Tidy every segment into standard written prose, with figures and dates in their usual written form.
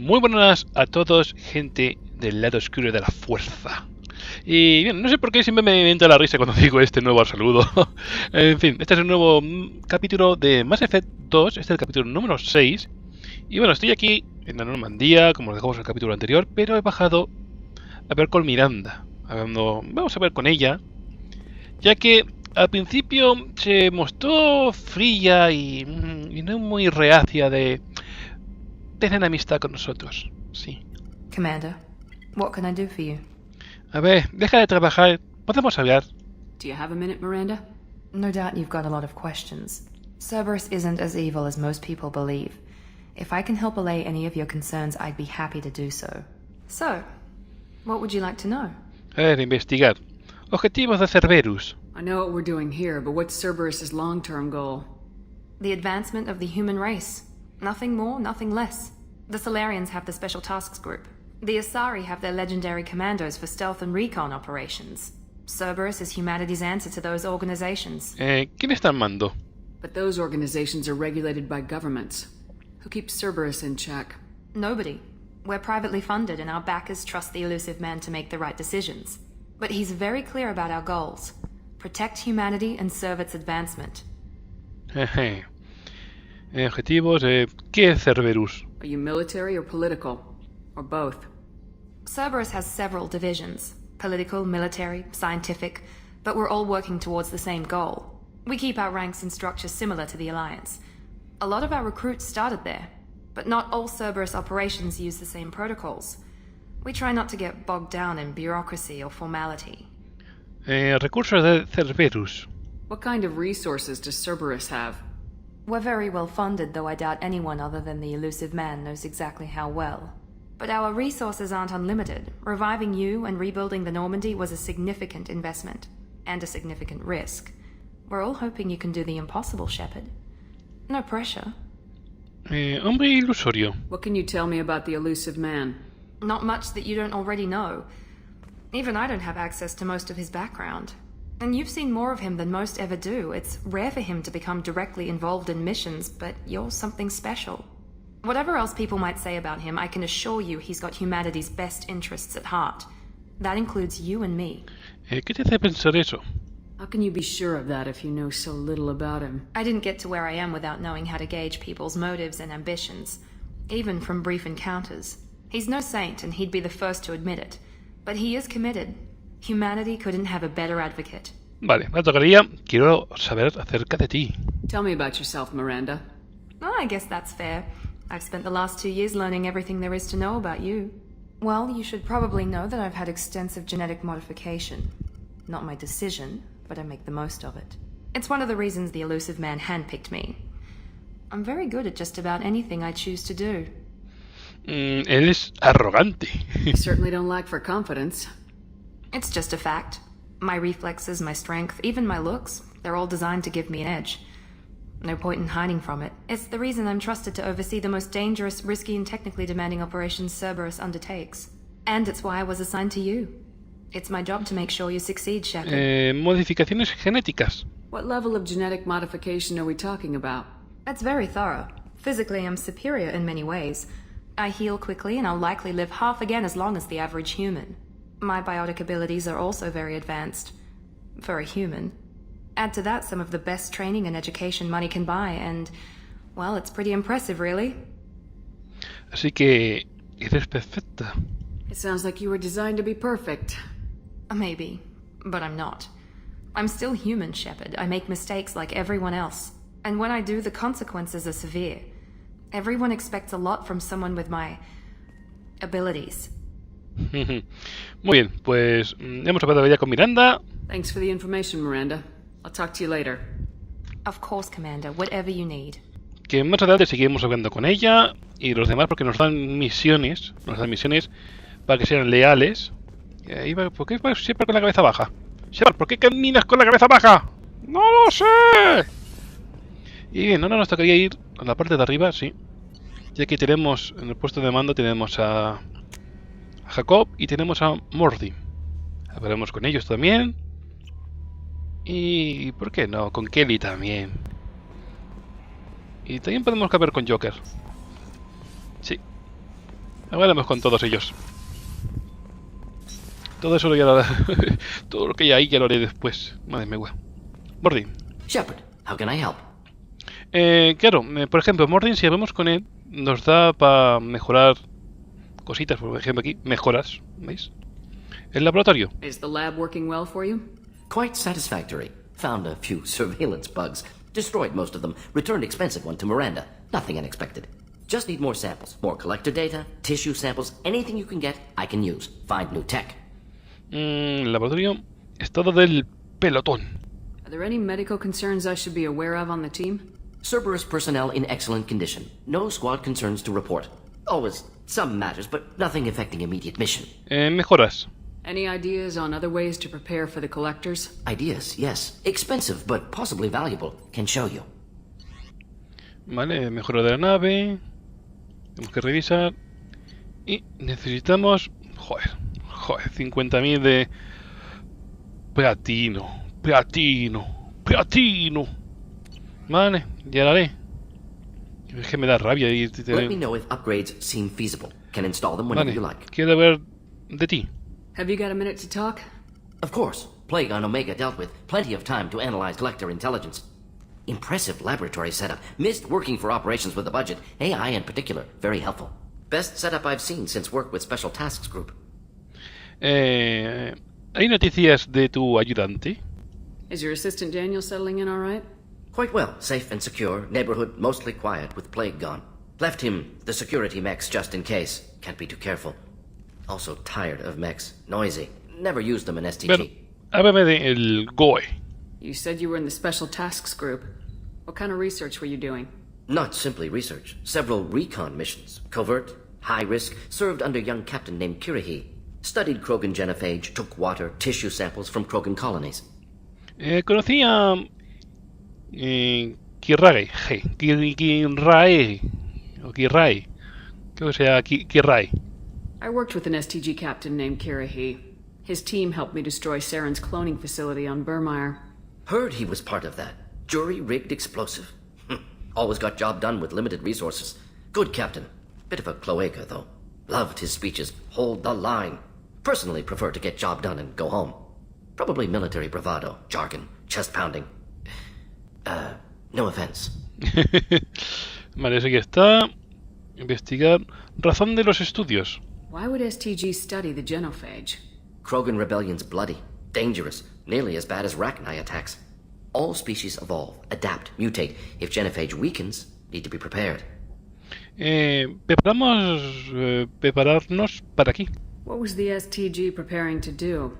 Muy buenas a todos, gente del lado oscuro de la fuerza. Y bien, no sé por qué siempre me entra la risa cuando digo este nuevo saludo. En fin, este es un nuevo capítulo de Mass Effect 2, este es el capítulo número 6. Y bueno, estoy aquí en la Normandía, como lo dejamos en el capítulo anterior, pero he bajado a ver con Miranda. Vamos a ver con ella, ya que al principio se mostró fría y no muy reacia de tener amistad con nosotros. Sí. Commander, what can I do for you? A ver, deja de trabajar. ¿Podemos hablar? Do you have a minute, Miranda? No doubt you've got a lot of questions. Cerberus isn't as evil as most people believe. If I can help allay any of your concerns, I'd be happy to do so. So, what would you like to know? A ver, investigar. Objetivos de Cerberus. I know what we're doing here, but what's Cerberus's long-term goal? The advancement of the human race. Nothing more, nothing less. The Solarians have the Special Tasks Group. The Asari have their legendary commandos for stealth and recon operations. Cerberus is humanity's answer to those organizations. ¿Quién está al mando? But those organizations are regulated by governments. Who keeps Cerberus in check? Nobody. We're privately funded and our backers trust the elusive man to make the right decisions. But he's very clear about our goals. Protect humanity and serve its advancement. Objetivos, ¿qué es Cerberus? Are you military or political? Or both? Cerberus has several divisions. Political, military, scientific. But we're all working towards the same goal. We keep our ranks and structures similar to the Alliance. A lot of our recruits started there. But not all Cerberus operations use the same protocols. We try not to get bogged down in bureaucracy or formality. Recursos de Cerberus. What kind of resources does Cerberus have? We're very well funded, though I doubt anyone other than the elusive man knows exactly how well. But our resources aren't unlimited. Reviving you and rebuilding the Normandy was a significant investment. And a significant risk. We're all hoping you can do the impossible, Shepard. No pressure. Hombre ilusorio. What can you tell me about the elusive man? Not much that you don't already know. Even I don't have access to most of his background. And you've seen more of him than most ever do. It's rare for him to become directly involved in missions, but you're something special. Whatever else people might say about him, I can assure you he's got humanity's best interests at heart. That includes you and me. ¿Qué te hace pensar eso? How can you be sure of that if you know so little about him? I didn't get to where I am without knowing how to gauge people's motives and ambitions, even from brief encounters. He's no saint, and he'd be the first to admit it. But he is committed. Humanity couldn't have a better advocate. Vale, me tocaría. Quiero saber acerca de ti. Tell me about yourself, Miranda. Oh, I guess that's fair. I've spent the last 2 years learning everything there is to know about you. Well, you should probably know that I've had extensive genetic modification. Not my decision, but I make the most of it. It's one of the reasons the elusive man handpicked me. I'm very good at just about anything I choose to do. Eres arrogante. You certainly don't lack for confidence. It's just a fact. My reflexes, my strength, even my looks, they're all designed to give me an edge. No point in hiding from it. It's the reason I'm trusted to oversee the most dangerous, risky, and technically demanding operations Cerberus undertakes. And it's why I was assigned to you. It's my job to make sure you succeed, Shepard. Modificaciones genéticas. What level of genetic modification are we talking about? That's very thorough. Physically, I'm superior in many ways. I heal quickly, and I'll likely live half again as long as the average human. My biotic abilities are also very advanced. For a human. Add to that some of the best training and education money can buy, and, well, it's pretty impressive, really. Así que eres perfecta. It sounds like you were designed to be perfect. Maybe, but I'm not. I'm still human, Shepard. I make mistakes like everyone else. And when I do, the consequences are severe. Everyone expects a lot from someone with my abilities. Muy bien, pues hemos hablado ya con Miranda. Thanks for the information, Miranda. I'll talk to you later. Of course, Commander. Whatever you need. Que más adelante seguiremos hablando con ella y los demás porque nos dan misiones para que sean leales. Y ahí va, ¿por qué vas siempre con la cabeza baja? Shepard, ¿por qué caminas con la cabeza baja? ¡No lo sé! Y bien, ahora nos tocaría ir a la parte de arriba, sí. Ya que tenemos en el puesto de mando tenemos a Jacob y tenemos a Morty. Hablaremos con ellos también. Y ¿por qué no? Con Kelly también. Y también podemos hablar con Joker. Sí. Hablaremos con todos ellos. Todo eso ya lo todo lo que hay ahí ya lo haré después. Madre mía. Mordin. Shepard, how can I help? Claro, por ejemplo, Mordin, si hablamos con él, nos da para mejorar cositas. Por ejemplo, aquí, mejoras. ¿Veis? El laboratorio. Is the lab working well for you? Quite satisfactory. Found a few surveillance bugs. Destroyed most of them. Returned expensive one to Miranda. Nothing unexpected. Just need more samples. More collector data, tissue samples, anything you can get, I can use. Find new tech. El laboratorio. Estado del pelotón. Are there any medical concerns I should be aware of on the team? Cerberus personnel in excellent condition. No squad concerns to report. Always some matters, but nothing affecting immediate mission. Mejoras. Any ideas on other ways to prepare for the collectors? Ideas, yes. Expensive, but possibly valuable. Can show you. Vale, mejora de la nave. Tenemos que revisar. Y necesitamos... Joder, 50.000 de... Platino. Vale, ya la haré. Es que me da rabia y... Let me know if upgrades seem feasible. Can install them whenever you like. Quiero ver de ti. Have you got a minute to talk? Of course. Plague on Omega dealt with. Plenty of time to analyze collector intelligence. Impressive laboratory setup. Missed working for operations with a budget. AI in particular. Very helpful. Best setup I've seen since work with Special Tasks Group. ¿Hay noticias de tu ayudante? Is your assistant Daniel settling in all right? Quite well. Safe and secure. Neighborhood mostly quiet with Plague gone. Left him the security mechs just in case. Can't be too careful. Also tired of mechs. Noisy. Never used them in STG. Pero, háblame del GOE. You said you were in the Special Tasks Group. What kind of research were you doing? Not simply research. Several recon missions. Covert, high risk, served under a young captain named Kirihi. Studied Krogan genophage, took water, tissue samples from Krogan colonies. Conocí a... Kirrae. O Kirrae. Creo que sea Kirrae. I worked with an STG captain named Kirihi. His team helped me destroy Saren's cloning facility on Burmire. Heard he was part of that. Jury-rigged explosive. Always got job done with limited resources. Good captain. Bit of a cloaca, though. Loved his speeches. Hold the line. Personally prefer to get job done and go home. Probably military bravado, jargon, chest-pounding. No offense. Vale, ese que está. Investigar. Razón de los estudios. Why would STG study the genophage? Krogan rebellion's bloody, dangerous, nearly as bad as Rachni attacks. All species evolve, adapt, mutate. If genophage weakens, need to be prepared. Prepararnos para aquí. What was the STG preparing to do?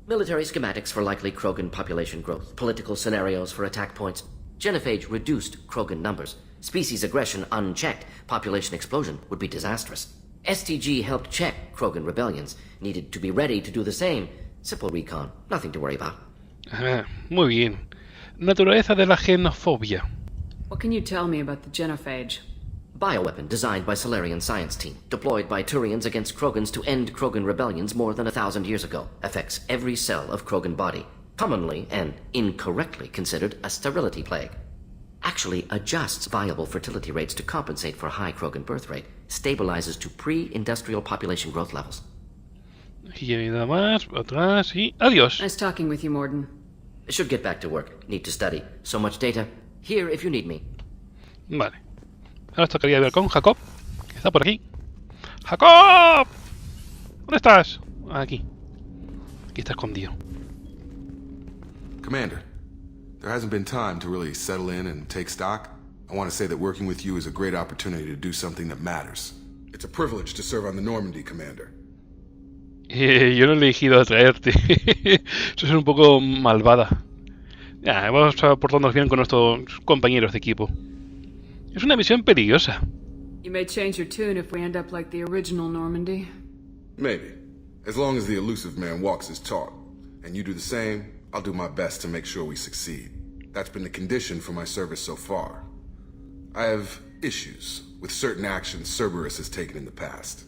Military schematics for likely Krogan population growth, political scenarios for attack points. Genophage reduced Krogan numbers. Species aggression unchecked, population explosion would be disastrous. STG helped check Krogan rebellions. Needed to be ready to do the same. Simple recon, nothing to worry about. Muy bien. Naturaleza de la xenofobia. What can you tell me about the genophage? Bioweapon designed by Solarian science team, deployed by Turians against Krogans to end Krogan rebellions more than 1,000 years ago. Affects every cell of Krogan body. Commonly and incorrectly considered a sterility plague. Actually adjusts viable fertility rates to compensate for high Krogan birth rate. Stabilizes to pre-industrial population growth levels. Y nada más, atrás y adiós. Nice talking with you, Morden. Should get back to work. Need to study. So much data. Here if you need me. Vale. Ahora tocaría ver con Jacob, que está por aquí. ¡Jacob! ¿Dónde estás? Aquí. Aquí está escondido. Commander, there hasn't been time to really settle in and take stock. I want to say that working with you is a great opportunity to do something that matters. It's a privilege to serve on the Normandy, Commander. Yo no he elegido traerte. Eso es un poco malvada. Ya, vamos a portarnos bien con nuestros compañeros de equipo. Es una misión peligrosa. You may change your tune if we end up like the original Normandy. Maybe. As long as the elusive man walks his talk. And you do the same, I'll do my best to make sure we succeed. That's been the condition for my service so far. I have issues with certain actions Cerberus has taken in the past.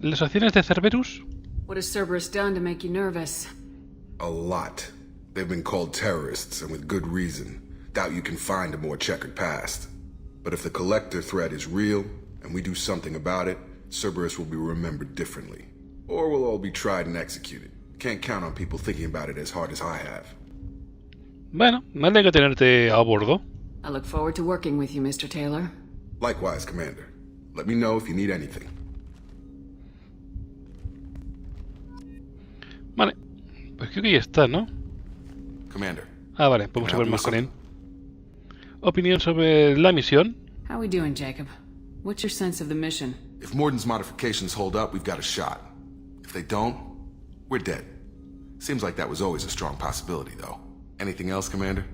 ¿Las acciones de Cerberus? What has Cerberus done to make you nervous? A lot. They've been called terrorists, and with good reason. Doubt you can find a more checkered past. But if the Collector threat is real, and we do something about it, Cerberus will be remembered differently. Or we'll all be tried and executed. Can't count on people thinking about it as hard as I have. Bueno, me alegra tenerte a bordo. I look forward to working with you, Mr. Taylor. Likewise, Commander. Let me know if you need anything. Vale, pues creo que ya está, ¿no? Commander. Ah, vale, podemos saber más con él. Opinión sobre la misión. How we doing, Jacob? What's your sense of the mission? If Morden's modifications hold up, we've got a shot. If they don't, we're dead. Seems like that was always a strong possibility, though. Anything else, Commander?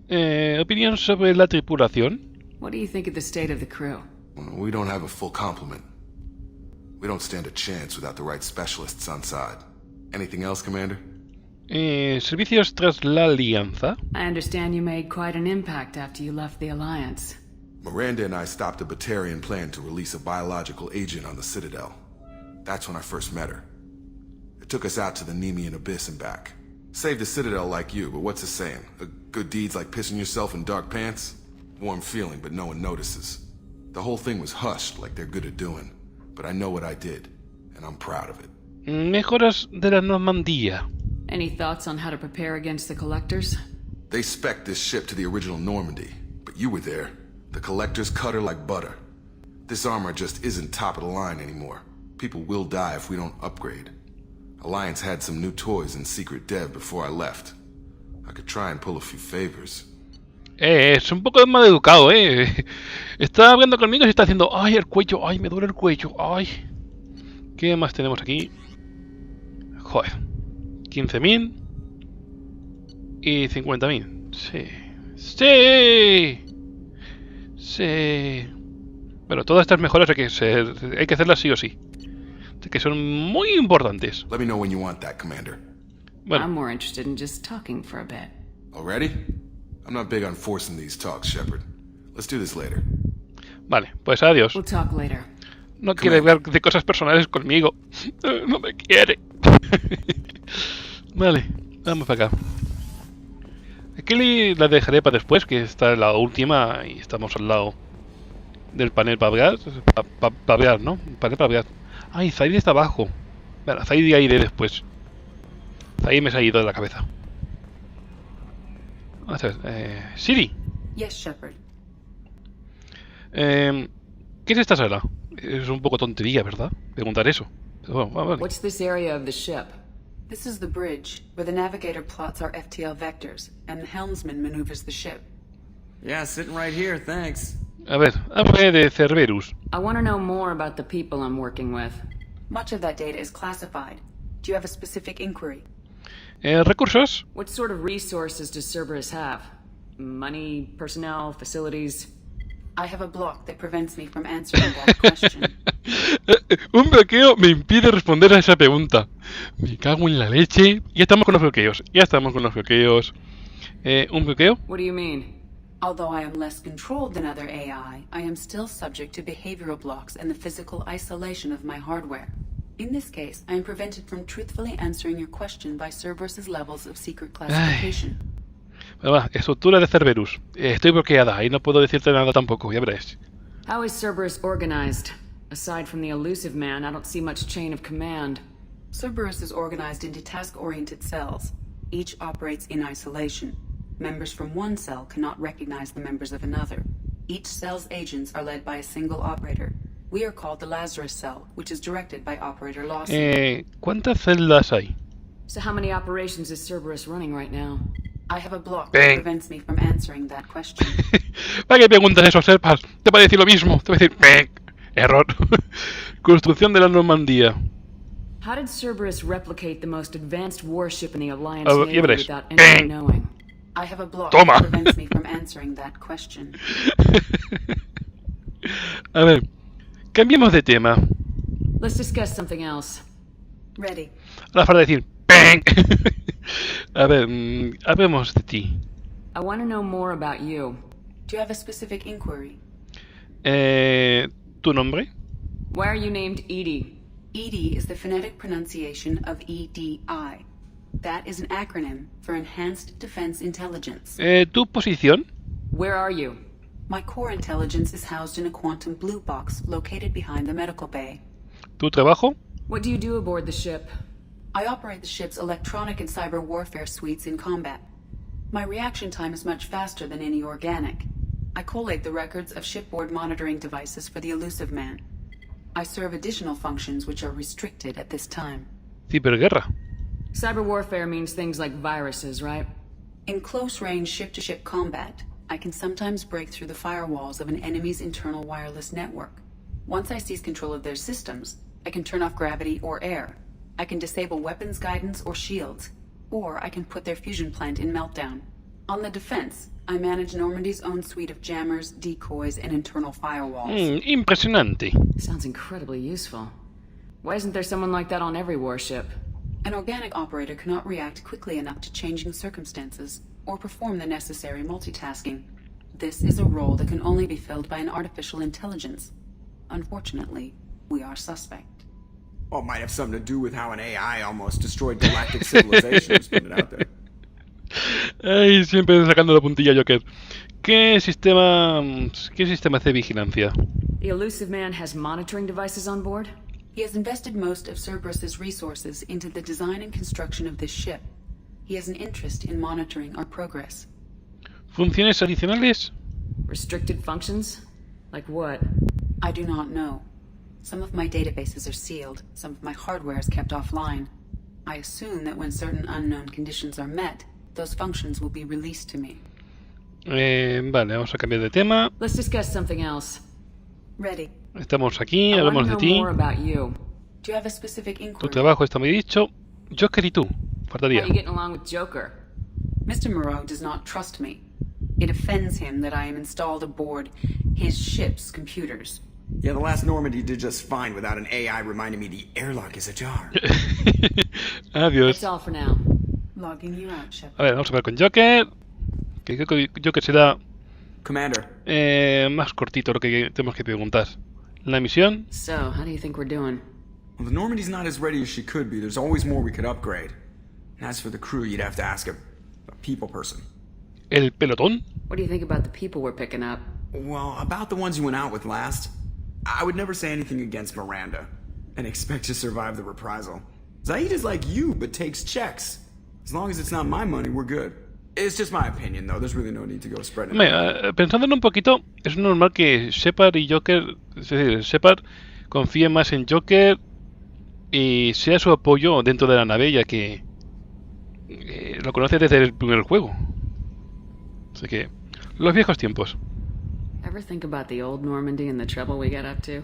Opinión sobre la tripulación. What do you think of the state of the crew? We don't have a full complement. We don't stand a chance without the right specialists on side. Anything else, Commander? Servicios tras la alianza. I understand you made quite an impact after you left the Alliance. Miranda and I stopped a Batarian plan to release a biological agent on the Citadel. That's when I first met her. It took us out to the Nemean Abyss and back. Saved the Citadel like you, but what's the saying? A good deed's like pissing yourself in dark pants? Warm feeling, but no one notices. The whole thing was hushed like they're good at doing. But I know what I did, and I'm proud of it. Mejoras de la Normandía. Any thoughts on how to prepare against the Collectors? They spec'd this ship to the original Normandy, but you were there. The Collectors cut her like butter. This armor just isn't top of the line anymore. People will die if we don't upgrade. Alliance had some new toys in secret dev before I left. I could try and pull a few favors. Es un poco mal educado, Está hablando conmigo y está haciendo... ¡Ay, el cuello! ¡Ay, me duele el cuello! ¡Ay! ¿Qué más tenemos aquí? Joder. 15.000 y 50.000. Sí. ¡Sí! Sí. Bueno, todas estas mejoras hay que hacerlas sí o sí. Que son muy importantes. Let me know when you want that, Commander. Bueno. I'm more interested in just talking for a bit. Already? I'm not big on forcing these talks, Shepard. Let's do this later. Vale, pues adiós. We'll talk later. No quiere hablar de cosas personales conmigo. No me quiere. Vale, vamos para acá. Kelly la dejaré para después, que está la última y estamos al lado del panel para hablar. Para hablar, ¿no? Panel para hablar. Ay, Zaid está abajo. Bueno, Zaid ya iré después. Zaid me se ha ido de la cabeza. Vamos a ver, Siri. Yes, Shepard. ¿Qué es esta sala? Es un poco tontería, ¿verdad? Preguntar eso. Pero bueno, vale. What's this area of the ship? This is the bridge, where the navigator plots our FTL vectors, and the helmsman maneuvers the ship. Yeah, sitting right here, thanks. A ver, háblame de Cerberus. I want to know more about the people I'm working with. Much of that data is classified. Do you have a specific inquiry? ¿Recursos? What sort of resources does Cerberus have? Money, personnel, facilities? I have a block that prevents me from answering that question. Un bloqueo me impide responder a esa pregunta. Me cago en la leche. Ya estamos con los bloqueos. ¿Un bloqueo? What do you mean? Although I am less controlled than other AI, I am still subject to behavioral blocks and the physical isolation of my hardware. In this case, I am prevented from truthfully answering your question by Cerberus's levels of secret classification. Bueno, va, estructura de Cerberus. Estoy bloqueada y no puedo decirte nada tampoco, ya verás. How is Cerberus organized? Aside from the elusive man, I don't see much chain of command. Cerberus is organized into task-oriented cells. Each operates in isolation. Members from one cell cannot recognize the members of another. Each cell's agents are led by a single operator. We are called the Lazarus cell, which is directed by Operator Lawson. ¿Cuántas celdas hay? So how many operations is Cerberus running right now? I have a block that prevents me from answering that question. ¿Para qué preguntas eso, Serpas? Te va a decir lo mismo. Te va a decir... Error. Construcción de la Normandía. How did Cerberus replicate the most advanced warship in the Alliance ya Navy verás. without anyone knowing? I have a block Toma. that prevents me from answering that question. A ver, cambiemos de tema. Let's discuss something else. Ready. Ahora para decir... A ver, hablemos de ti. I want to know more about you. Do you have a specific inquiry? ¿Tu nombre? Why are you named Edie? EDI is the phonetic pronunciation of EDI. That is an acronym for Enhanced Defense Intelligence. ¿Tu posición? Where are you? My core intelligence is housed in a quantum blue box located behind the medical bay. ¿Tu trabajo? What do you do aboard the ship? I operate the ship's electronic and cyber warfare suites in combat. My reaction time is much faster than any organic. I collate the records of shipboard monitoring devices for the elusive man. I serve additional functions which are restricted at this time. Ciberguerra. Cyber warfare means things like viruses, right? In close-range ship-to-ship combat, I can sometimes break through the firewalls of an enemy's internal wireless network. Once I seize control of their systems, I can turn off gravity or air. I can disable weapons guidance or shields, or I can put their fusion plant in meltdown. On the defense, I manage Normandy's own suite of jammers, decoys, and internal firewalls. Impresionante. Sounds incredibly useful. Why isn't there someone like that on every warship? An organic operator cannot react quickly enough to changing circumstances, or perform the necessary multitasking. This is a role that can only be filled by an artificial intelligence. Unfortunately, we are suspect. Well, it might have something to do with how an AI almost destroyed galactic civilization. Just putting it out there. Ay, siempre sacando la puntilla Joker. ¿Qué sistema hace vigilancia? The elusive man has monitoring devices on board? He has invested most of Cerberus's resources into the design and construction of this ship. He has an interest in monitoring our progress. ¿Funciones adicionales? Restricted functions? Like what? I do not know. Some of my databases are sealed, some of my hardware is kept offline. I assume that when certain unknown conditions are met, those functions will be released to me. Vale, vamos a cambiar de tema. Let's discuss something else. Ready. Estamos aquí, I want hablamos to de know ti. more about you. Do you have a specific Tu inquiry? trabajo está muy dicho. Joker y tú. How Faltaría. are you getting along with Joker? Mr. Moreau does not trust me. It offends him that I am installed aboard his ship's computers. Yeah, the last Normandy did just fine without an AI reminding me the airlock is ajar. Adiós. That's all for now. Logging you out, Shepard. A ver, vamos a ver con Joker. Que creo que Joker será Commander, más cortito lo que tenemos que preguntar. La misión. So, how do you think we're doing? well, the Normandy's not as ready as she could be. There's always more we could upgrade. And as for the crew, you'd have to ask a people person. El pelotón. What do you think about the people we're picking up? Well, about the ones you went out with last, I would never say anything against Miranda and expect to survive the reprisal. Zaid is like you, but takes checks. As long as it's not my money, we're good. It's just my opinion, though. There's really no need to go spreading it. Hombre, pensándolo un poquito, es normal que Shepard y Joker, es decir, Shepard confíe más en Joker y sea su apoyo dentro de la nave, ya que lo conoce desde el primer juego. Así que, los viejos tiempos. Ever think about the old Normandy and the trouble we got up to?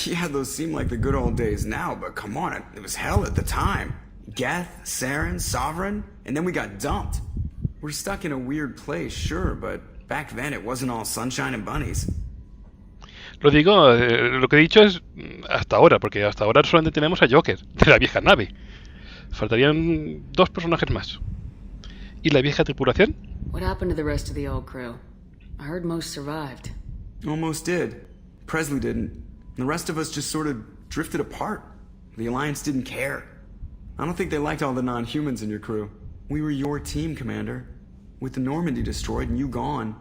Yeah, those seem like the good old days now, but come on, it was hell at the time. Geth, Saren, Sovereign, and then we got dumped. We're stuck in a weird place, sure, but back then it wasn't all sunshine and bunnies. Lo digo, lo que he dicho es hasta ahora, porque hasta ahora solamente tenemos a Joker, de la vieja nave. Faltarían dos personajes más. ¿Y la vieja tripulación? What happened to the rest of the old crew? I heard most survived. Almost did. Presley didn't. The rest of us just sort of drifted apart. The Alliance didn't care. I don't think they liked all the non-humans in your crew. We were your team, Commander. With the Normandy destroyed and you gone,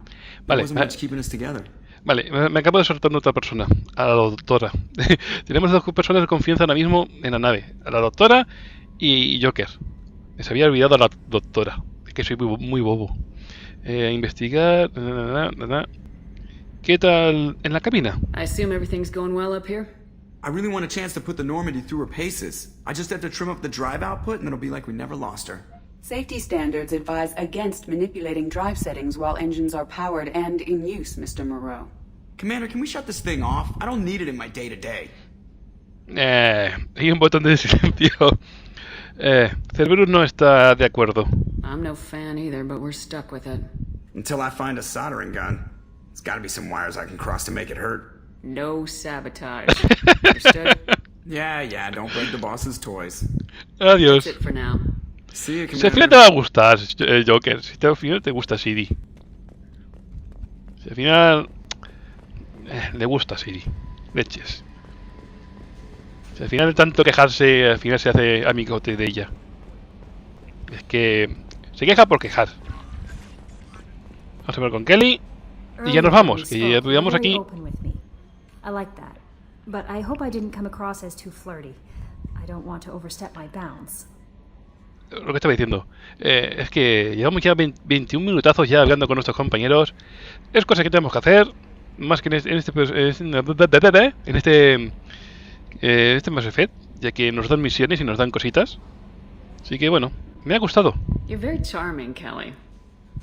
there Vale, wasn't much keeping us together. Vale, me acabo de soltar otra persona, a la doctora. Tenemos dos personas de confianza ahora mismo en la nave, a la doctora y Joker. Me se había olvidado a la doctora, es que soy muy bobo. Investigar... ¿Qué tal en la cabina? I assume everything's going well up here? I really want a chance to put the Normandy through her paces. I just have to trim up the drive output and it'll be like we never lost her. Safety standards advise against manipulating drive settings while engines are powered and in use, Mr. Moreau. Commander, can we shut this thing off? I don't need it in my day-to-day. Hay un botón de silencio. Cerberus no está de acuerdo. I'm no fan either, but we're stuck with it. Until I find a soldering gun. There's gotta be some wires I can cross to make it hurt. No sabotage. Understood? Yeah, don't break the boss's toys. Adiós. That's it for now. See you, Si al final te Commander. va a gustar, Joker. Si al final te gusta Siri. Si al final... le gusta Siri. Leches. Si al final de tanto quejarse, al final se hace amigote de ella. Es que... se queja por quejar. Vamos a ver con Kelly. Y ya nos vamos, que ya vamos aquí. I like that. But I hope I didn't come across as too flirty. I don't want to overstep my bounds. Lo que estaba diciendo es que llevamos ya 21 minutazos ya hablando con nuestros compañeros. Es cosa que tenemos que hacer, más que en este Mass Effect, ya que nos dan misiones y nos dan cositas. Así que bueno, me ha gustado. You're very charming, Kelly.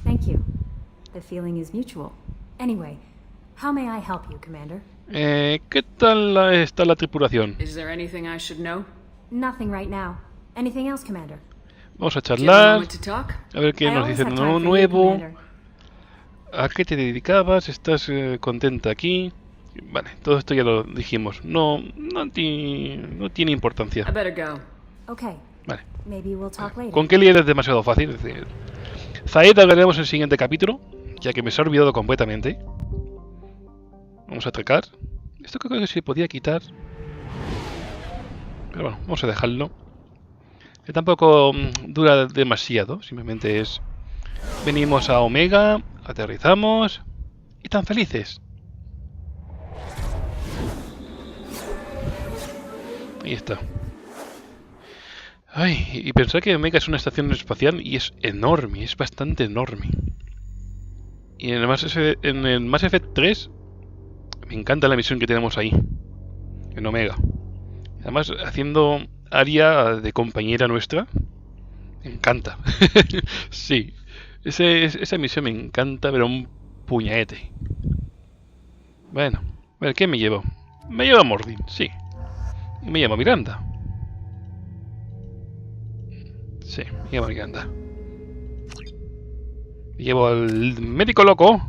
Thank you. The feeling is mutual. Anyway, how may I help you, Commander? ¿Qué tal está la tripulación? Is there anything I should know? Nothing right now. Anything else, Commander? Vamos a Do you have a charlar, moment to talk? a ver qué I nos always dicen have time for you, nuevo. Commander. ¿A qué te dedicabas? ¿Estás contenta aquí? Vale, todo esto ya lo dijimos. No tiene importancia. I better go. Okay. Vale. Maybe we'll talk later. Con Kelly es demasiado fácil. Es decir, Zaid hablaremos en el siguiente capítulo, ya que me se ha olvidado completamente. Vamos a atracar. Esto creo que se podía quitar. Pero bueno, vamos a dejarlo. Que tampoco dura demasiado. Simplemente es... Venimos a Omega, aterrizamos y tan felices. Ahí está. Ay, y pensar que Omega es una estación espacial y es enorme, es bastante enorme. Y en el Mass Effect 3 me encanta la misión que tenemos ahí, en Omega. Además, haciendo Aria de compañera nuestra, me encanta. Sí, esa misión me encanta, pero un puñete. Bueno, a ver, ¿qué me llevo? Me llevo a Mordin, sí. Y me llevo a Miranda. Sí, me llevo a Miranda. Me llevo al médico loco.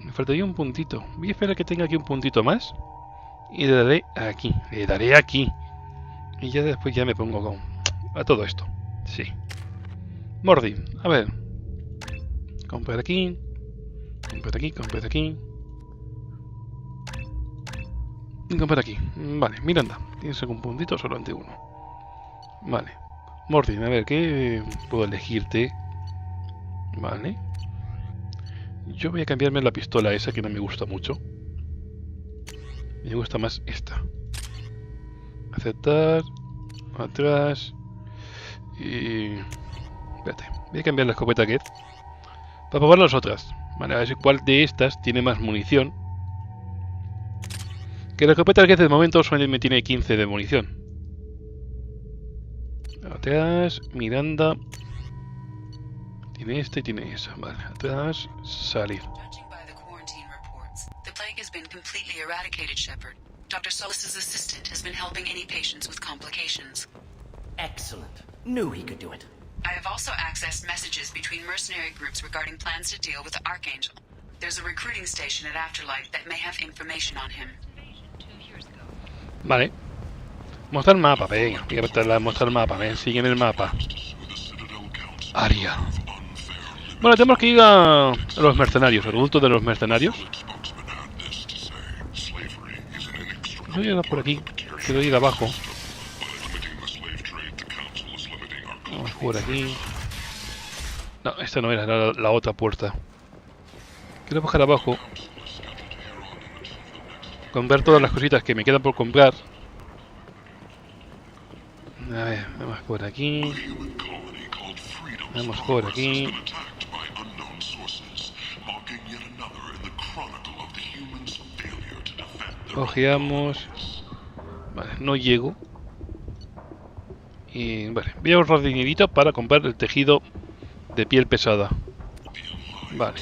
Me faltaría un puntito. Voy a esperar que tenga aquí un puntito más. Y le daré aquí. Le daré aquí. Y ya después ya me pongo a todo esto. Sí. Mordin, a ver. Comprar aquí. Comprar aquí, comprar aquí. Y comprar aquí. Vale, Miranda. ¿Tienes algún puntito? Solamente uno. Vale. Mordin, a ver, ¿qué puedo elegirte? Vale. Yo voy a cambiarme la pistola esa que no me gusta mucho. Me gusta más esta. Aceptar. Atrás. Y... Espérate. Voy a cambiar la escopeta Get. Para probar las otras. Vale, a ver cuál de estas tiene más munición. Que la escopeta Get de momento solamente me tiene 15 de munición. Atrás. Miranda. Tiene esta y tiene esa. Vale. Atrás. Salir. The plague has been completely eradicated, Shepard. Dr. Solis's assistant has been helping any patients with complications. Excellent. Knew he could do it. I have also accessed messages between mercenary groups regarding plans to deal with the Arcángel. There's a recruiting station at Afterlight that may have information on him. Vale. Mostrar el mapa, venga. Voy a mostrar el mapa, ven. Sígueme el mapa. Aria. Bueno, tenemos que ir a los mercenarios, el culto de los mercenarios. No voy a ir por aquí, quiero ir abajo. Vamos por aquí. No, esta no era la otra puerta. Quiero bajar abajo. Comprar todas las cositas que me quedan por comprar. A ver, vamos por aquí. Vamos por aquí. Ojeamos. Vale, no llego. Y vale, voy a ahorrar dinerito para comprar el tejido de piel pesada. Vale.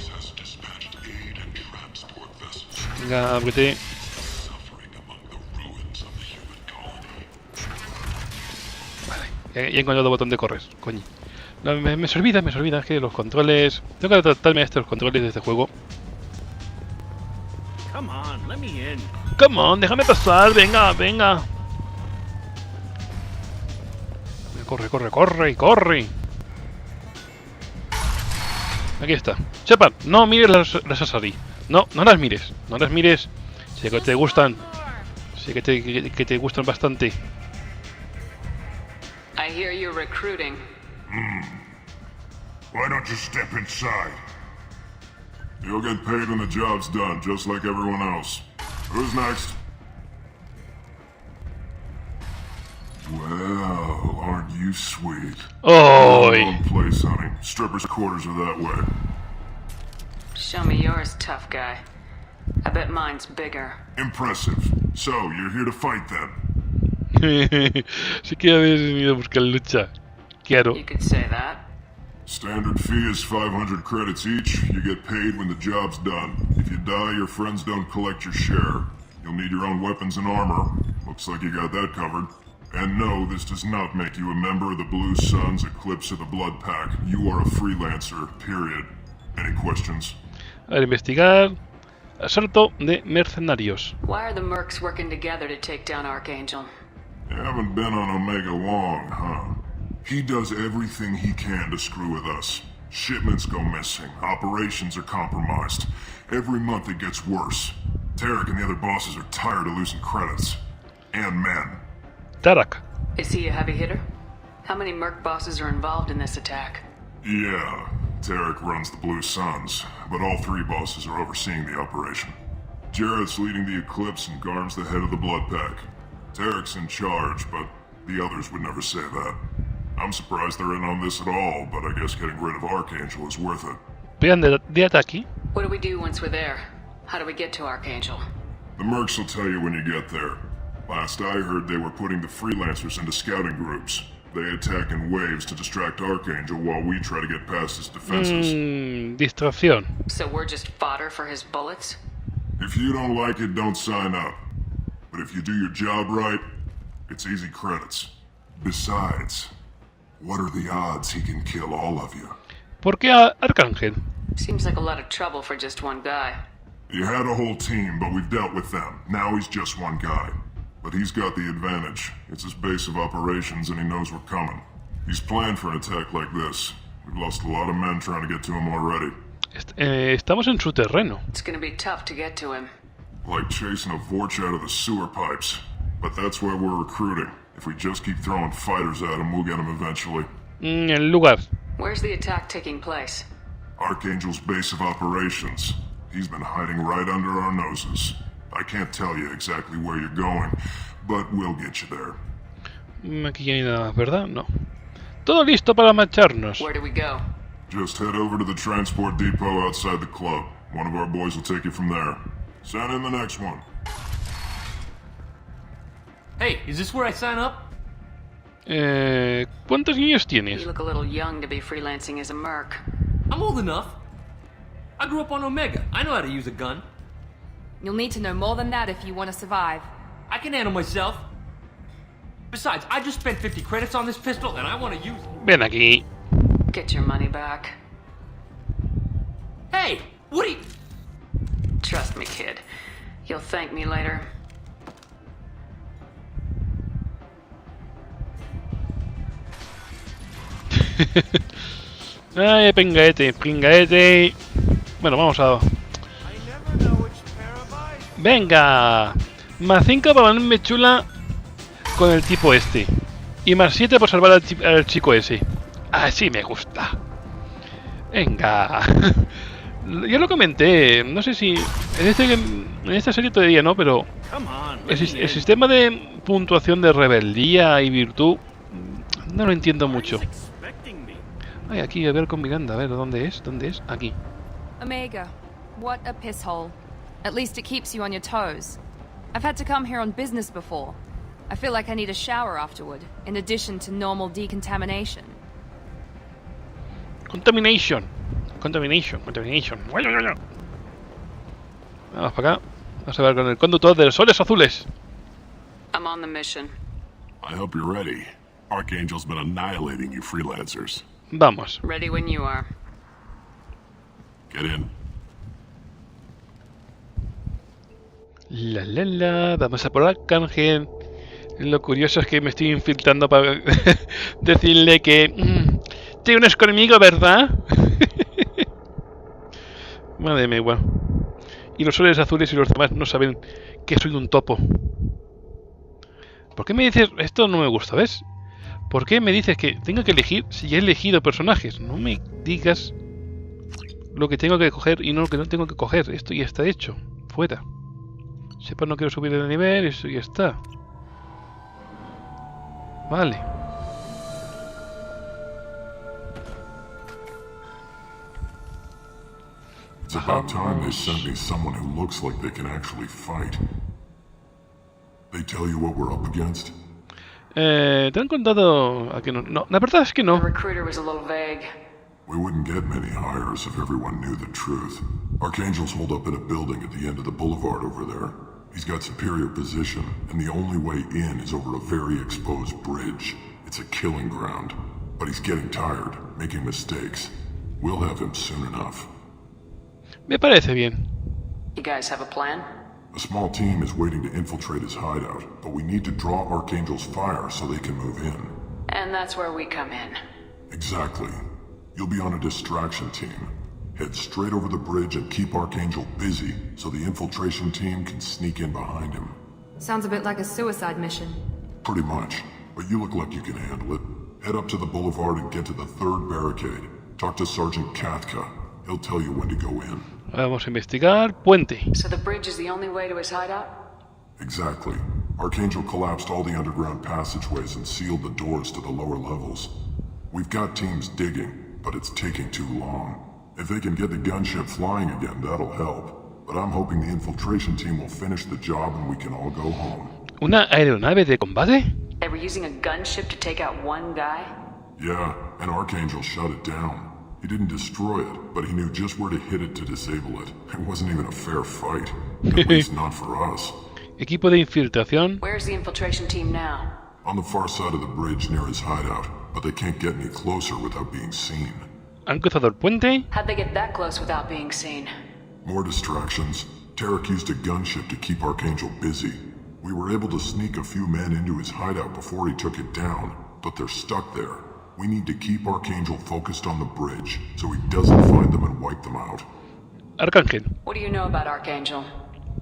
Venga, ábrete. Vale, ya he encontrado el botón de correr, coño. No, me se olvida, es que los controles... Tengo que adaptarme a estos controles de este juego. Come on, déjame pasar, venga, venga. Corre, corre, corre, corre. Aquí está. Shepard, no mires las Asari. No, no las mires. No las mires. Sé que te gustan. Sé que te gustan bastante. I hear you're recruiting. Why don't you step inside? You'll get paid when the job's done, just like everyone else. Who's next? Well, aren't you sweet? ¡Oh! Wrong place, honey. Strippers' quarters are that way. Show me yours, tough guy. I bet mine's bigger. Impressive. So, you're here to fight then? Sí que habéis venido a buscar lucha. Claro. You could say that. Standard fee is 500 credits each. You get paid when the job's done. If you die, your friends don't collect your share. You'll need your own weapons and armor. Looks like you got that covered. And no, this does not make you a member of the Blue Suns, Eclipse, or the Blood Pack. You are a freelancer, period. Any questions? A ver, investigar. Asalto de mercenarios. Why are the mercs working together to take down Arcángel? You haven't been on Omega long, huh? He does everything he can to screw with us. Shipments go missing. Operations are compromised. Every month it gets worse. Tarek and the other bosses are tired of losing credits. And men. Tarak. Is he a heavy hitter? How many merc bosses are involved in this attack? Yeah, Tarek runs the Blue Suns, but all three bosses are overseeing the operation. Jarrett's leading the Eclipse and Garm's the head of the Blood Pack. Tarek's in charge, but the others would never say that. I'm surprised they're in on this at all, but I guess getting rid of Arcángel is worth it. Plan de ataque. What do we do once we're there? How do we get to Arcángel? The mercs will tell you when you get there. Last I heard, they were putting the freelancers into scouting groups. They attack in waves to distract Arcángel while we try to get past his defenses. Distracción. So we're just fodder for his bullets? If you don't like it, don't sign up. But if you do your job right, it's easy credits. Besides, what are the odds he can kill all of you? ¿Por qué Arcángel? Seems like a lot of trouble for just one guy. You had a whole team, but we've dealt with them. Now he's just one guy. But he's got the advantage. It's his base of operations and he knows we're coming. He's planned for an attack like this. We've lost a lot of men trying to get to him already. Estamos en su terreno. It's gonna be tough to get to him. Like chasing a Vorch out of the sewer pipes. But that's why we're recruiting. If we just keep throwing fighters at him, we'll get him eventually. El lugar. Where's the attack taking place? Arcángel's base of operations. He's been hiding right under our noses. I can't tell you exactly where you're going, but we'll get you there. Aquí ya no hay nada más, ¿verdad? No. Todo listo para marcharnos. Where do we go? Just head over to the transport depot outside the club. One of our boys will take you from there. Send in the next one. Hey, is this where I sign up? ¿Cuántos niños tienes? You look a little young to be freelancing as a merc. I'm old enough. I grew up on Omega. I know how to use a gun. You'll need to know more than that if you want to survive. I can handle myself. Besides, I just spent 50 credits on this pistol and I want to use it. Ven aquí. Get your money back. Hey, what are you... Trust me, kid. You'll thank me later. Ay, pingaete, pingaete. Bueno, vamos a... Venga. Más 5 para ponerme chula con el tipo este. Y más 7 por salvar al chico ese. Así me gusta. Venga. Ya lo comenté. No sé si... En esta serie todavía no, pero... El sistema de puntuación de rebeldía y virtud... No lo entiendo mucho. Ay, aquí, a ver con Miranda. A ver, ¿dónde es? ¿Dónde es? Aquí. Omega, what a piss hole. At least it keeps you on your toes. I've had to come here on business before. I feel like I need a shower afterward, in addition to normal decontamination. Contamination. Contamination. Vamos para acá. Vamos a ver con el conductor de los soles azules. I'm on the mission. I hope you're ready. Arcángel's been annihilating you freelancers. Vamos. Ready when you are. Get in. Vamos a por Arcángel. Lo curioso es que me estoy infiltrando para decirle que... Te unes conmigo, ¿verdad? Madre mía, igual. Y los soles azules y los demás no saben que soy un topo. ¿Por qué me dices? Esto no me gusta, ¿ves? ¿Por qué me dices que tengo que elegir si he elegido personajes? No me digas lo que tengo que coger y no lo que no tengo que coger. Esto ya está hecho. Fuera. Sepa, no quiero subir de nivel, eso ya está. Vale. It's about time they sent me someone who looks like they can actually fight. They tell you what we're up against? ¿Te han contado a que no? No, la verdad es que The no. recruiter was a little vague. We wouldn't get many hires if everyone knew the truth. Archangel's holed up in a building at the end of the boulevard over there. He's got superior position, and the only way in is over a very exposed bridge. It's a killing ground. But he's getting tired, making mistakes. We'll have him soon enough. Me parece bien. You guys have a plan? A small team is waiting to infiltrate his hideout, but we need to draw Archangel's fire so they can move in. And that's where we come in. Exactly. You'll be on a distraction team. Head straight over the bridge and keep Archangel busy so the infiltration team can sneak in behind him. Sounds a bit like a suicide mission. Pretty much, but you look like you can handle it. Head up to the boulevard and get to the third barricade. Talk to Sergeant Kathka. He'll tell you when to go in. Vamos a investigar. Puente. So the bridge is the only way to his hideout? Exactly. Archangel collapsed all the underground passageways and sealed the doors to the lower levels. We've got teams digging, but it's taking too long. If they can get the gunship flying again, that'll help. But I'm hoping the infiltration team will finish the job and we can all go home. ¿Una aeronave de combate? They were using a gunship to take out one guy? Yeah, and Archangel shut it down. He didn't destroy it, but he knew just where to hit it to disable it. It wasn't even a fair fight. At least not for us. Equipo de infiltración. Where's the infiltration team now? On the far side of the bridge near his hideout, but they can't get any closer without being seen. ¿Han cruzado el puente? How'd they get that close without being seen? More distractions. Tarek used a gunship to keep Archangel busy. We were able to sneak a few men into his hideout before he took it down, but they're stuck there. We need to keep Archangel focused on the bridge, so he doesn't find them and wipe them out. Arcángel. What do you know about Archangel?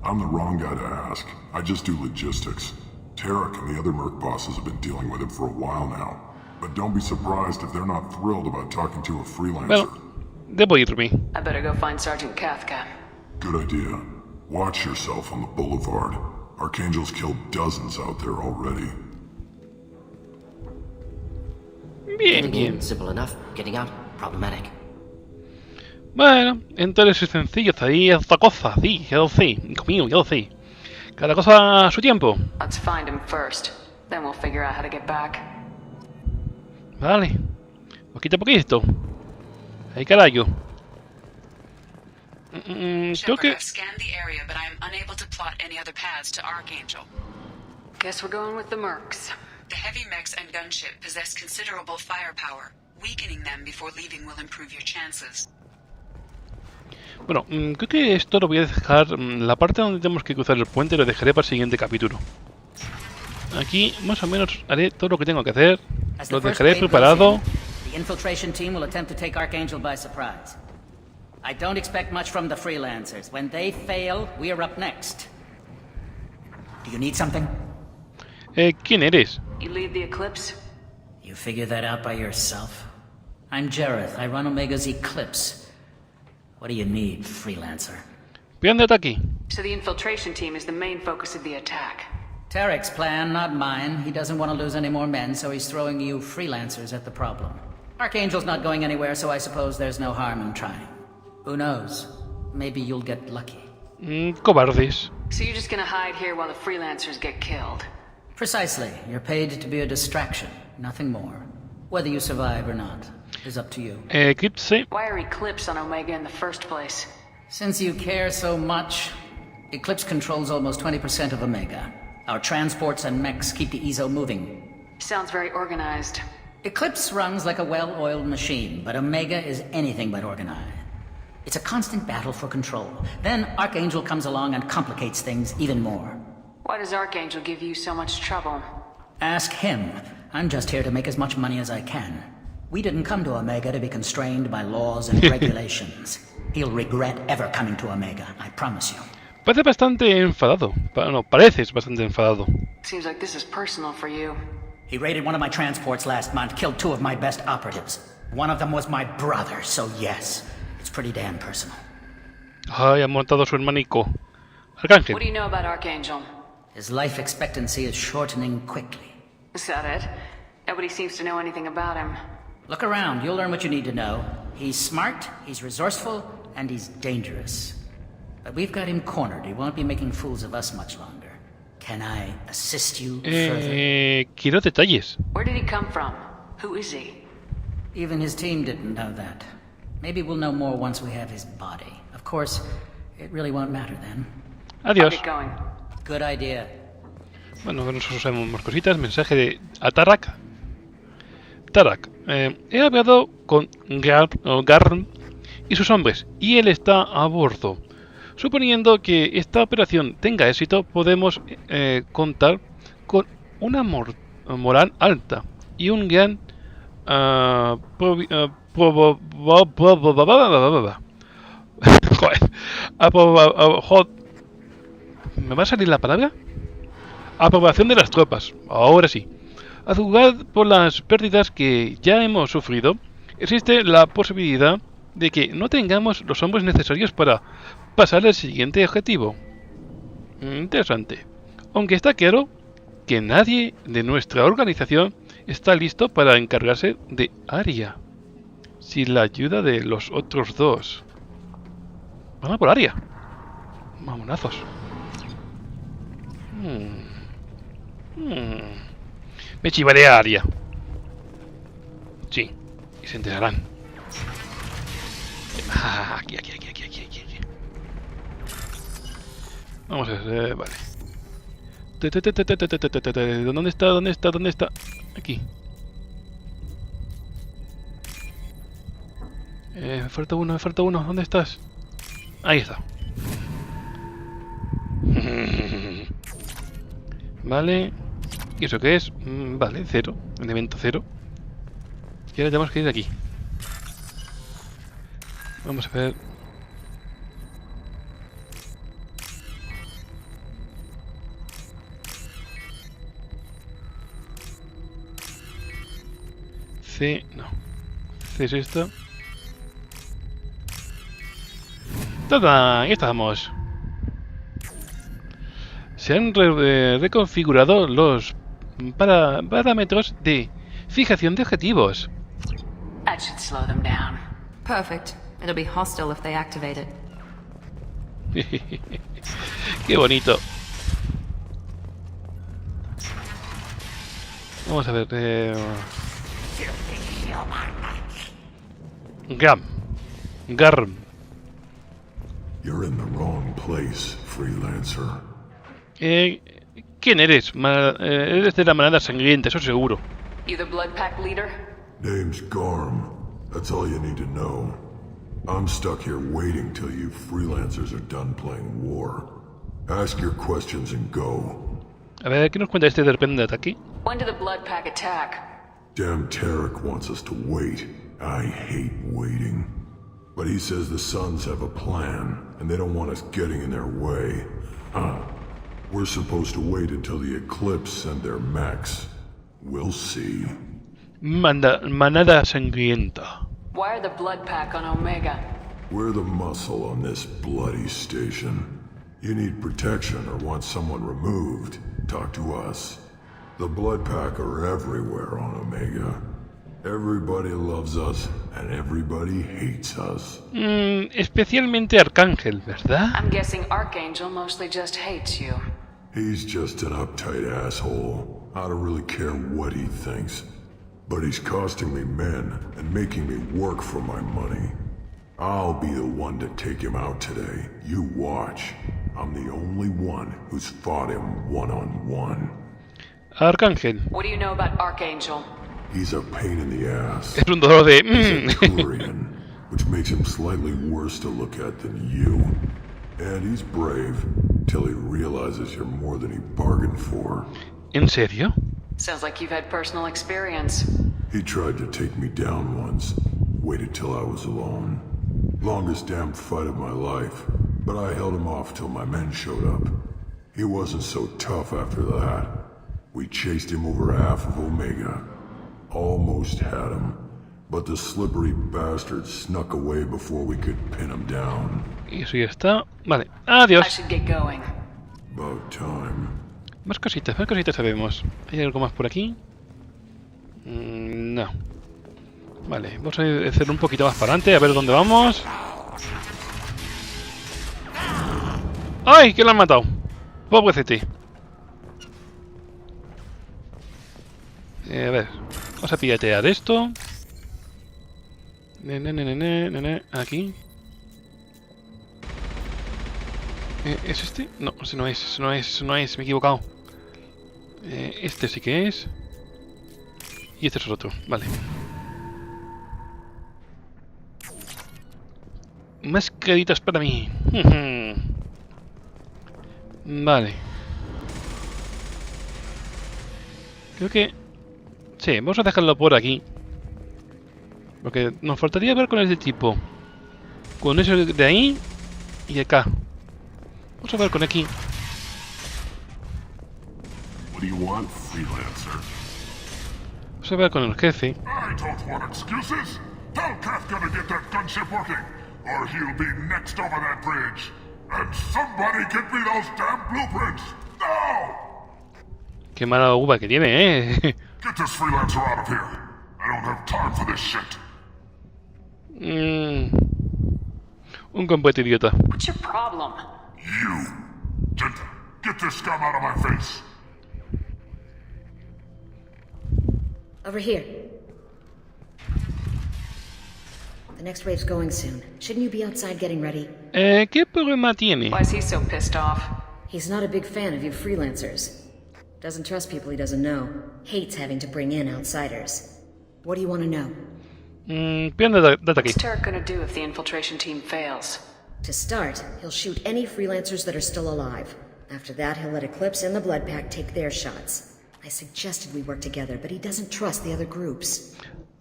I'm the wrong guy to ask. I just do logistics. Tarek and the other merc bosses have been dealing with him for a while now. But don't be surprised if they're not thrilled about talking to a freelancer. Bueno, debo irme. I better go find Sergeant Kathka. Good idea. Watch yourself on the boulevard. Archangel's killed dozens out there already. Bien, Getting bien. in, simple enough. Getting out, problematic. Bueno, entonces es sencillo, ahí esta cosa, sí, ya lo sé, hijo mío, ya lo sé. Cada cosa a su tiempo. Let's find him first. Then we'll figure out how to get back. Vale. Poquito a poquito. Ahí carajo. Creo que... I've scanned the area, but I am unable to plot any other paths to Archangel. Guess we're going with the mercs. The heavy mechs and gunship possess considerable firepower. Weakening them before leaving will improve your chances. Bueno, creo que esto lo voy a dejar... la parte donde tenemos que cruzar el puente lo dejaré para el siguiente capítulo. Aquí más o menos haré todo lo que tengo que hacer. Lo dejaré preparado. The infiltration team will attempt to take Archangel by surprise. I don't expect much from the freelancers. When they fail, we are up next. Do you need something? ¿Quién eres? You lead the Eclipse? You figure that out by yourself? I'm Jareth. I run Omega's Eclipse. What do you need, freelancer? Plan de ataque. So the infiltration team is the main focus of the attack. Tarek's plan, not mine. He doesn't want to lose any more men, so he's throwing you freelancers at the problem. Archangel's not going anywhere, so I suppose there's no harm in trying. Who knows? Maybe you'll get lucky. Cobardes. So you're just gonna hide here while the freelancers get killed? Precisely. You're paid to be a distraction, nothing more. Whether you survive or not is up to you. Eclipse. Why are Eclipse on Omega in the first place? Since you care so much, Eclipse controls almost 20% of Omega. Our transports and mechs keep the EZO moving. Sounds very organized. Eclipse runs like a well-oiled machine, but Omega is anything but organized. It's a constant battle for control. Then Archangel comes along and complicates things even more. Why does Archangel give you so much trouble? Ask him. I'm just here to make as much money as I can. We didn't come to Omega to be constrained by laws and regulations. He'll regret ever coming to Omega, I promise you. Parece bastante enfadado. No, pareces bastante enfadado. Seems like this is personal for you. He raided one of my transports last month, killed 2 of my best operatives. One of them was my brother, so yes. It's It's pretty damn personal. Ay, ha montado a su hermanico. Arcángel. What do you know about Archangel? His life expectancy is shortening quickly. Is that it? Nobody seems to know anything about him. Look around, you'll learn what you need to know. He's smart, he's resourceful, and he's dangerous. But we've got him cornered. He won't be making fools of us much longer. Can I assist you further? Quiero detalles. Where did he come from? Who is he? Even his team didn't know that. Maybe we'll know more once we have his body. Of course, it really won't matter then. Adiós. Get going. Good idea. Bueno, nosotros sabemos más cositas. Mensaje de Atarak. Tarak, he hablado con Garm y sus hombres, y él está a bordo. Suponiendo que esta operación tenga éxito, podemos contar con una moral alta y un gran ¿me va a salir la palabra? Aprobación de las tropas. Ahora sí. A juzgar por las pérdidas que ya hemos sufrido, existe la posibilidad de que no tengamos los hombres necesarios para pasar al siguiente objetivo. Interesante. Aunque está claro que nadie de nuestra organización está listo para encargarse de Aria, sin la ayuda de los otros dos. Vamos por Aria. Mamonazos. Me chivaré a Aria. Sí, y se enterarán. Aquí. Vamos a ver, vale. ¿Dónde está? Aquí. Me falta uno. ¿Dónde estás? Ahí está. Vale. ¿Y eso qué es? Vale, 0. Elemento 0. Y ahora tenemos que ir de aquí. Vamos a ver. C, no. C es esto. ¡Tada! Ahí estamos. Se han reconfigurado los parámetros de fijación de objetivos. That should slow them down. Perfect. It'll be hostile if they activate it. Qué bonito. Vamos a ver. Garm. You're in the wrong place, freelancer. ¿Quién eres? Eres de la manada sangrienta, eso seguro. You the Blood Pack leader? Name's Garm. That's all you need to know. I'm stuck here waiting till you freelancers are done playing war. Ask your questions and go. A ver, ¿qué nos cuenta este de repente de ataque? When did the Blood Pack attack? Damn Tarek wants us to wait. I hate waiting. But he says the Suns have a plan, and they don't want us getting in their way. We're supposed to wait until the Eclipse send their mechs. We'll see. Manada sangrienta. Why are the Blood Pack on Omega? We're the muscle on this bloody station. You need protection or want someone removed, talk to us. The Blood Pack are everywhere on Omega. Everybody loves us and everybody hates us. Especialmente Arcángel, ¿verdad? I'm guessing Archangel mostly just hates you. He's just an uptight asshole. I don't really care what he thinks. But he's costing me men and making me work for my money. I'll be the one to take him out today. You watch. I'm the only one who's fought him one-on-one. Arcángel. What do you know about Archangel? He's a pain in the ass. Es un dolor de... He's a Turian, which makes him slightly worse to look at than you. And he's brave, till he realizes you're more than he bargained for. ¿En serio? Sounds like you've had personal experience. He tried to take me down once. Waited till I was alone. Longest damn fight of my life. But I held him off till my men showed up. He wasn't so tough after that. We chased him over half of Omega. Almost had him. But the slippery bastard snuck away before we could pin him down. Y eso ya está. Vale, adiós. I should get going. About time. Más cositas sabemos. ¿Hay algo más por aquí? No. Vale, vamos a hacer un poquito más para adelante, a ver dónde vamos. ¡Ay! ¿Quién lo han matado? Pobrecete. A ver, vamos a piratear esto. Aquí. ¿Es este? No, ese no es, me he equivocado. Este sí que es. Y este es otro, vale. Más créditos para mí. Vale. Creo que... sí, vamos a dejarlo por aquí. Porque nos faltaría ver con ese tipo. Con eso de ahí y acá. Vamos a ver con aquí. What do you want, freelancer? Vamos a ver con el jefe. I don't want excuses. Tell Kafka to get that gunship working, or he'll be next over that bridge. And somebody get me those damn blueprints now. Qué mala uva que tiene, Get this freelancer out of here. I don't have time for this shit. Un completo idiota. What's your problem? You. Get this scum out of my face. Over here. The next wave's going soon. Shouldn't you be outside getting ready? ¿Qué problema tiene? Why is he so pissed off? He's not a big fan of you freelancers. Doesn't trust people he doesn't know. Hates having to bring in outsiders. What do you want to know? Date aquí. What's Tarek gonna do if the infiltration team fails? To start, he'll shoot any freelancers that are still alive. After that, he'll let Eclipse and the Blood Pack take their shots. I suggested we work together, but he doesn't trust the other groups.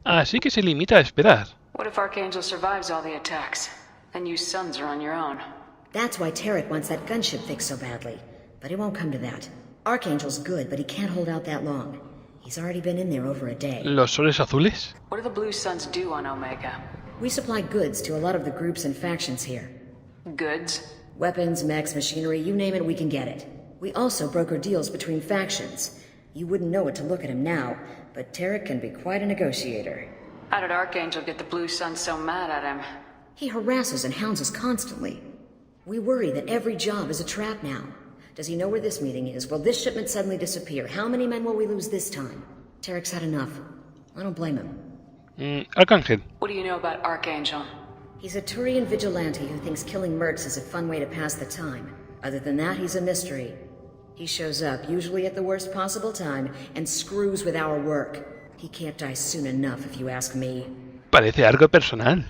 Así que se limita a esperar. What if Arcángel survives all the attacks? Then you sons are on your own. That's why Tarek wants that gunship fixed so badly. But it won't come to that. Arcángel's good, but he can't hold out that long. He's already been in there over a day. ¿Los soles azules? What do the Blue Suns do on Omega? We supply goods to a lot of the groups and factions here. Goods? Weapons, mechs, machinery, you name it, we can get it. We also broker deals between factions. You wouldn't know it to look at him now, but Tarek can be quite a negotiator. How did Arcángel get the Blue Suns so mad at him? He harasses and hounds us constantly. We worry that every job is a trap now. Does he know where this meeting is? Will this shipment suddenly disappear? How many men will we lose this time? Tarek's had enough. I don't blame him. Arcángel. What do you know about Arcángel? He's a Turian vigilante who thinks killing mercs is a fun way to pass the time. Other than that, he's a mystery. He shows up, usually at the worst possible time, and screws with our work. He can't die soon enough, if you ask me. Parece algo personal.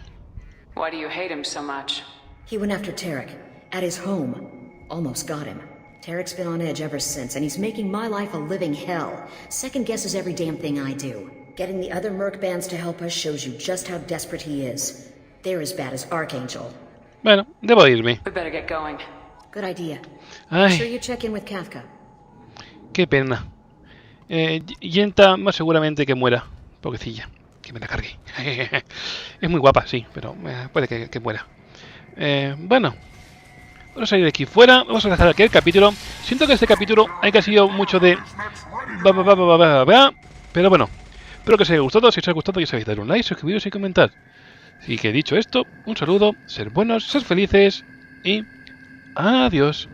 Why do you hate him so much? He went after Tarek, at his home. Almost got him. Tarek's been on edge ever since, and he's making my life a living hell. Second guesses every damn thing I do. Getting the other merc bands to help us shows you just how desperate he is. They're as bad as Arcángel. Bueno, debo irme. We better get going. Good idea. Ay. Make sure you check in with Kafka. Qué pena. Yenta más seguramente que muera. Pobrecilla. Que me la cargue. Es muy guapa, sí, pero puede que muera. Bueno. Vamos a ir de aquí fuera. Vamos a dejar aquí el capítulo. Siento que este capítulo hay que ha sido mucho de... Pero bueno. Espero que os haya gustado. Si os ha gustado ya sabéis, dar un like, suscribiros y comentar. Así que dicho esto, un saludo, ser buenos, ser felices y... adiós.